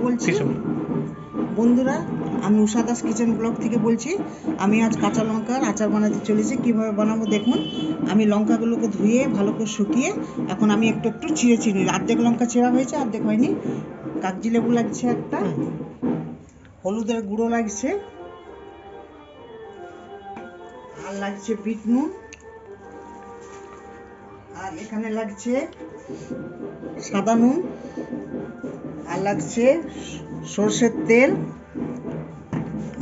বলছি বন্ধুরা, আমি উষা দাস কিচেন ব্লগ থেকে বলছি। আমি আজ কাঁচা লঙ্কার আচার বানাতে চলেছি। কিভাবে বানাবো দেখুন। আমি লঙ্কাগুলোকে ধুয়ে ভালো করে শুকিয়ে এখন আমি একটু একটু চিড়ে চিড়ে, অর্ধেক লঙ্কা চেরা হয়েছে, অর্ধেক হয়নি। কাগজি লেবু লাগছে একটা, হলুদের গুঁড়ো লাগছে, আর লাগছে বিট নুন, আর এখানে লাগছে সাদা নুন, আর লাগছে সর্ষের তেল,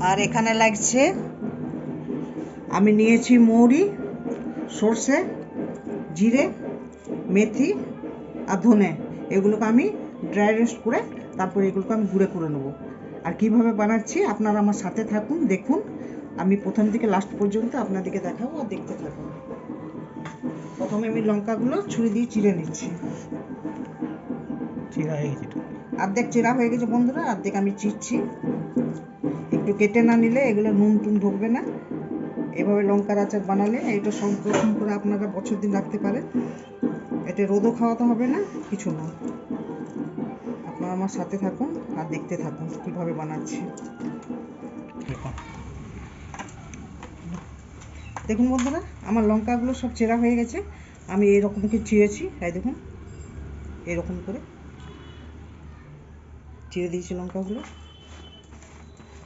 আর এখানে লাগছে আমি নিয়েছি মৌরি, সর্ষে, জিরে, মেথি আর ধনে। এগুলোকে আমি ড্রাই রোস্ট করে তারপর এগুলোকে আমি গুঁড়ো করে নেবো। আর কিভাবে বানাচ্ছি আপনারা আমার সাথে থাকুন, দেখুন। আমি প্রথম থেকে লাস্ট পর্যন্ত আপনাদেরকে দেখাবো, আর দেখতে থাকুন। প্রথমে আমি লঙ্কাগুলো ছুরি দিয়ে চিড়ে নিচ্ছি। অর্ধেক চেরা হয়ে গেছে বন্ধুরা, অর্ধেক আমি চিরছি। একটু কেটে না নিলে এগুলো নুন টুন ঢুকবে না। এভাবে লঙ্কার আচার বানালে এটা সংরক্ষণ করে আপনারা বছর দিন রাখতে পারেন। এটা রোদও খাওয়াতে হবে না, কিছু না। আপনারা আমার সাথে থাকুন আর দেখতে থাকুন কিভাবে বানাচ্ছি। দেখুন বন্ধুরা, আমার লঙ্কাগুলো সব চেরা হয়ে গেছে। আমি এরকম করে চিড়েছি, তাই দেখুন এরকম করে চিড়ে দিয়েছি লঙ্কাগুলো।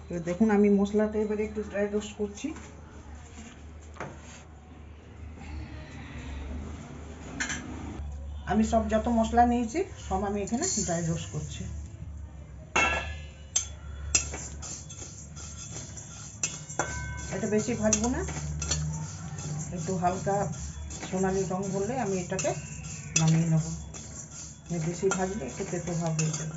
এবার দেখুন আমি মশলাটা এবারে একটু ড্রাই রোস্ট করছি। আমি সব যত মশলা নিয়েছি সব আমি এখানে ড্রাই রোস্ট করছি। এটা বেশি ভাজবো না, একটু হালকা সোনালি রং বললে আমি এটাকে নামিয়ে নেব। বেশি ভাজলে একটু তেতো ভাব হয়ে যাবে।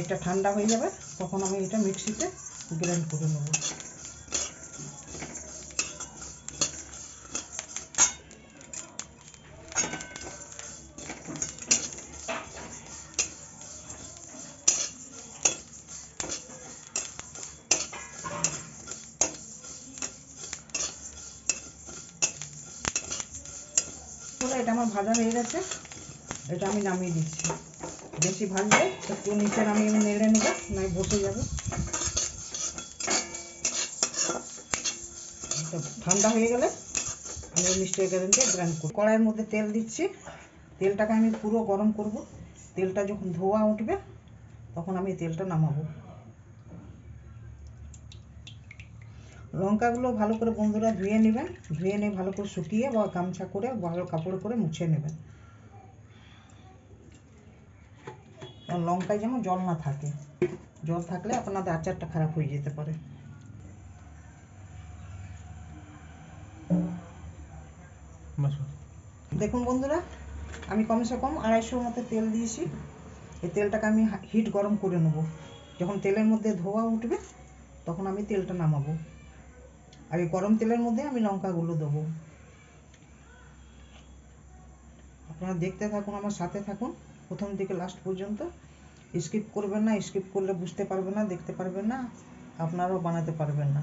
এটা ঠান্ডা হয়ে যাবে, তখন আমি এটা মিক্সিতে গ্রাইন্ড করে নেব। এটা আমার ভাজা হয়ে গেছে, এটা আমি নামিয়ে দিচ্ছি। বেশি ভাজলে একটু নিচে নামিয়ে আমি নেড়ে নেবো, নয় বসে যাবে। ঠান্ডা হয়ে গেলে আমি মিক্সচার গ্রাইন্ডারে গ্রাইন্ড করব। কড়াইয়ের মধ্যে তেল দিচ্ছি। তেলটাকে আমি পুরো গরম করব। তেলটা যখন ধোয়া উঠবে তখন আমি তেলটা নামাবো। লঙ্কাগুলো ভালো করে বন্ধুরা ধুয়ে নেবেন। ধুয়ে নিয়ে ভালো করে শুকিয়ে বা গামছা করে ভালো কাপড় করে মুছে নেবেন। লঙ্কায় যেমন জল না থাকে, জল থাকলে আপনাদের আচারটা খারাপ হয়ে যেতে পারে। দেখুন বন্ধুরা, আমি কমসে কম 250 মতো তেল দিয়েছি। এই তেলটাকে আমি হিট গরম করে নেব। যখন তেলের মধ্যে ধোয়া উঠবে তখন আমি তেলটা নামাবো। আর এই গরম তেলের মধ্যে আমি লঙ্কাগুলো দেবো। আপনারা দেখতে থাকুন, আমার সাথে থাকুন প্রথম থেকে লাস্ট পর্যন্ত। স্কিপ করবেন না, স্কিপ করলে বুঝতে পারবেন না, দেখতে পারবেন না, আপনারাও বানাতে পারবেন না।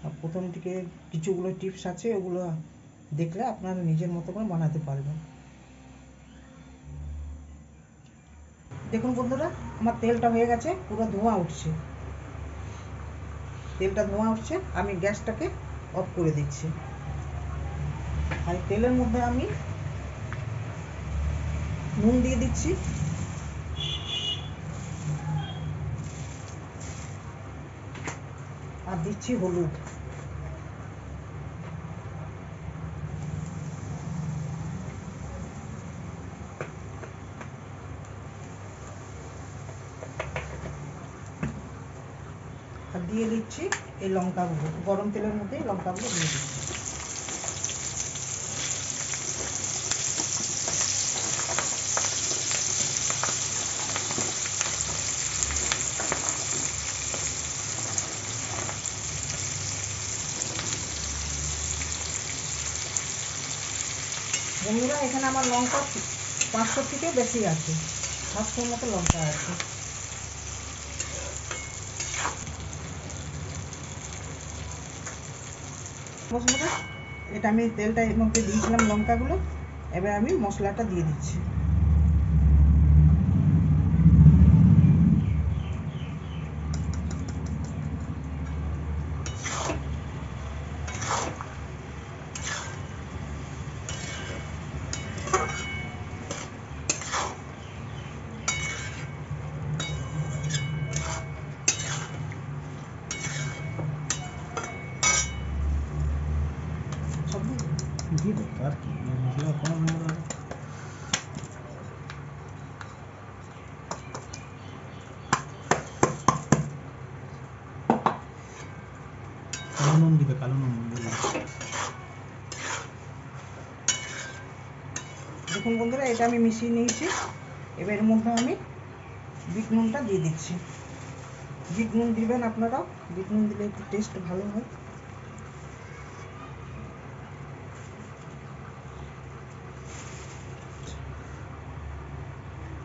আর প্রথম থেকে কিছুগুলো টিপস আছে, ওগুলো দেখলে আপনারা নিজের মতো করে বানাতে পারবেন। দেখুন বন্ধুরা, আমার তেলটা হয়ে গেছে, পুরো ধোঁয়া উঠছে। তেলটা ধোঁয়া উঠছে, আমি গ্যাসটাকে অফ করে দিচ্ছি। আর তেলের মধ্যে আমি নুন দিয়ে দিচ্ছি, আর দিচ্ছি হলুদ। আর দিয়ে দিচ্ছি এই লঙ্কাগুলো, গরম তেলের মধ্যে লঙ্কাগুলো দিয়ে দিচ্ছি। বন্ধুরা, এখানে আমার লঙ্কা 500 থেকে বেশি আছে, 700 মতো লঙ্কা আছে। বন্ধুরা, এটা আমি তেলটা এর মধ্যে দিয়েছিলাম লঙ্কাগুলো, এবার আমি মশলাটা দিয়ে দিচ্ছি। দিয়ে দেবো আর কি, মশলা কম হয়ে কালো নুন দিবে, কালো নুন বললাম। দেখুন বন্ধুরা, এটা আমি মিশিয়ে নিয়েছি। এবার এর মধ্যে আমি বিট নুনটা দিয়ে দিচ্ছি। বিট নুন দিবেন আপনারাও, বিট নুন দিলে একটু টেস্ট ভালো হয়।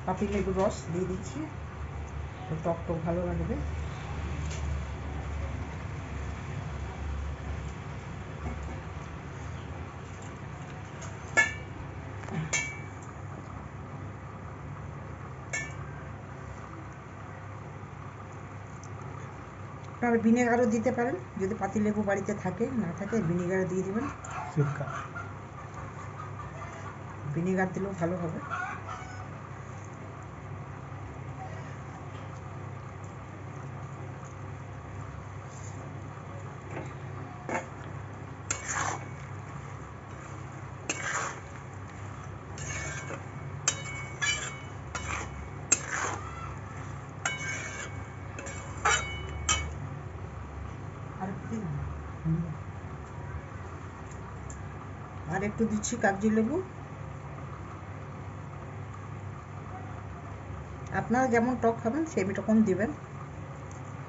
পাতি লেবুর রস দিয়ে দিচ্ছি, টক টক ভালো লাগবে। আপনারা ভিনেগারও দিতে পারেন, যদি পাতিলেবু বাড়িতে থাকে, না থাকে ভিনেগারও দিয়ে দেবেন। ভিনেগার দিলেও ভালো হবে। আর একটু দিচ্ছি কাগজি লেবু। আপনারা যেমন টক খাবেন সেই রকম দিবেন,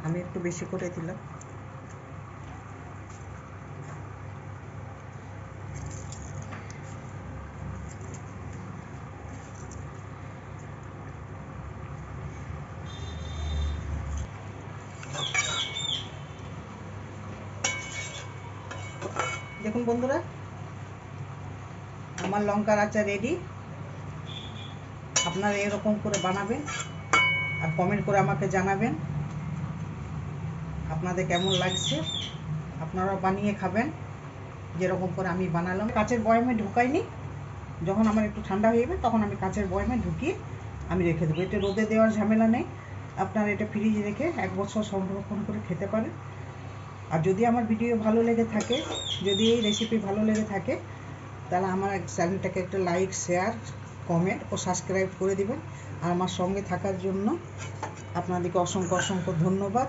আমি একটু বেশি করে দিলাম। দেখুন বন্ধুরা, আমার লঙ্কার আচার রেডি। আপনারা এরকম করে বানাবেন আর কমেন্ট করে আমাকে জানাবেন আপনাদের কেমন লাগছে। আপনারাও বানিয়ে খাবেন যেরকম করে আমি বানালাম। কাচের বয়ামে ঢুকাইনি, যখন আমার একটু ঠান্ডা হয়ে যাবে তখন আমি কাচের বয়ামে ঢুকিয়ে আমি রেখে দেবো। এটা রোদে দেওয়ার ঝামেলা নেই, আপনারা এটা ফ্রিজে রেখে 1 বছর সংরক্ষণ করে খেতে পারেন। আর যদি আমার ভিডিও ভালো লেগে থাকে, যদি এই রেসিপি ভালো লেগে থাকে, তাহলে আমার চ্যানেলটাকে একটা লাইক, শেয়ার, কমেন্ট ও সাবস্ক্রাইব করে দিবেন। আর আমার সঙ্গে থাকার জন্য আপনাদেরকে অসংখ্য অসংখ্য ধন্যবাদ।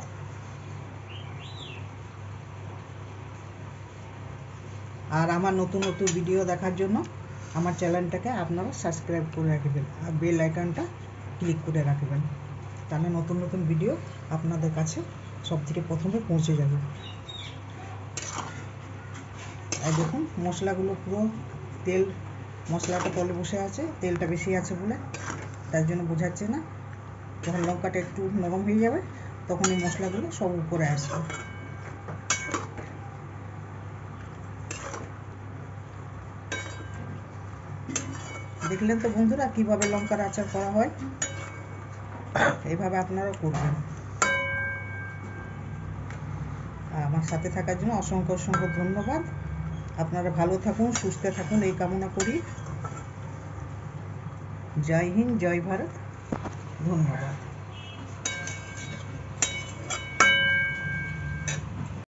আর আমার নতুন নতুন ভিডিও দেখার জন্য আমার চ্যানেলটাকে আপনারা সাবস্ক্রাইব করে রাখবেন আর বেল আইকনটা ক্লিক করে রাখবেন, তাহলে নতুন নতুন ভিডিও আপনাদের কাছে সবথেকে প্রথমে পৌঁছে যাবে। আর দেখুন মশলাগুলো পুরো তেল, মশলাটা তলে বসে আছে, তেলটা বেশি আছে বলে তার জন্য বোঝাচ্ছে না। যখন লঙ্কাটা একটু নরম হয়ে যাবে তখন এই মশলাগুলো সব উপরে আসবে। দেখলেন তো বন্ধুরা কিভাবে লঙ্কার আচার করা হয়, এইভাবে আপনারাও করবেন। আমার সাথে থাকার জন্য অসংখ্য অসংখ্য ধন্যবাদ। আপনারা ভালো থাকুন, সুস্থ থাকুন এই কামনা করি। জয় হিন্দ, জয় ভারত, ধন্যবাদ।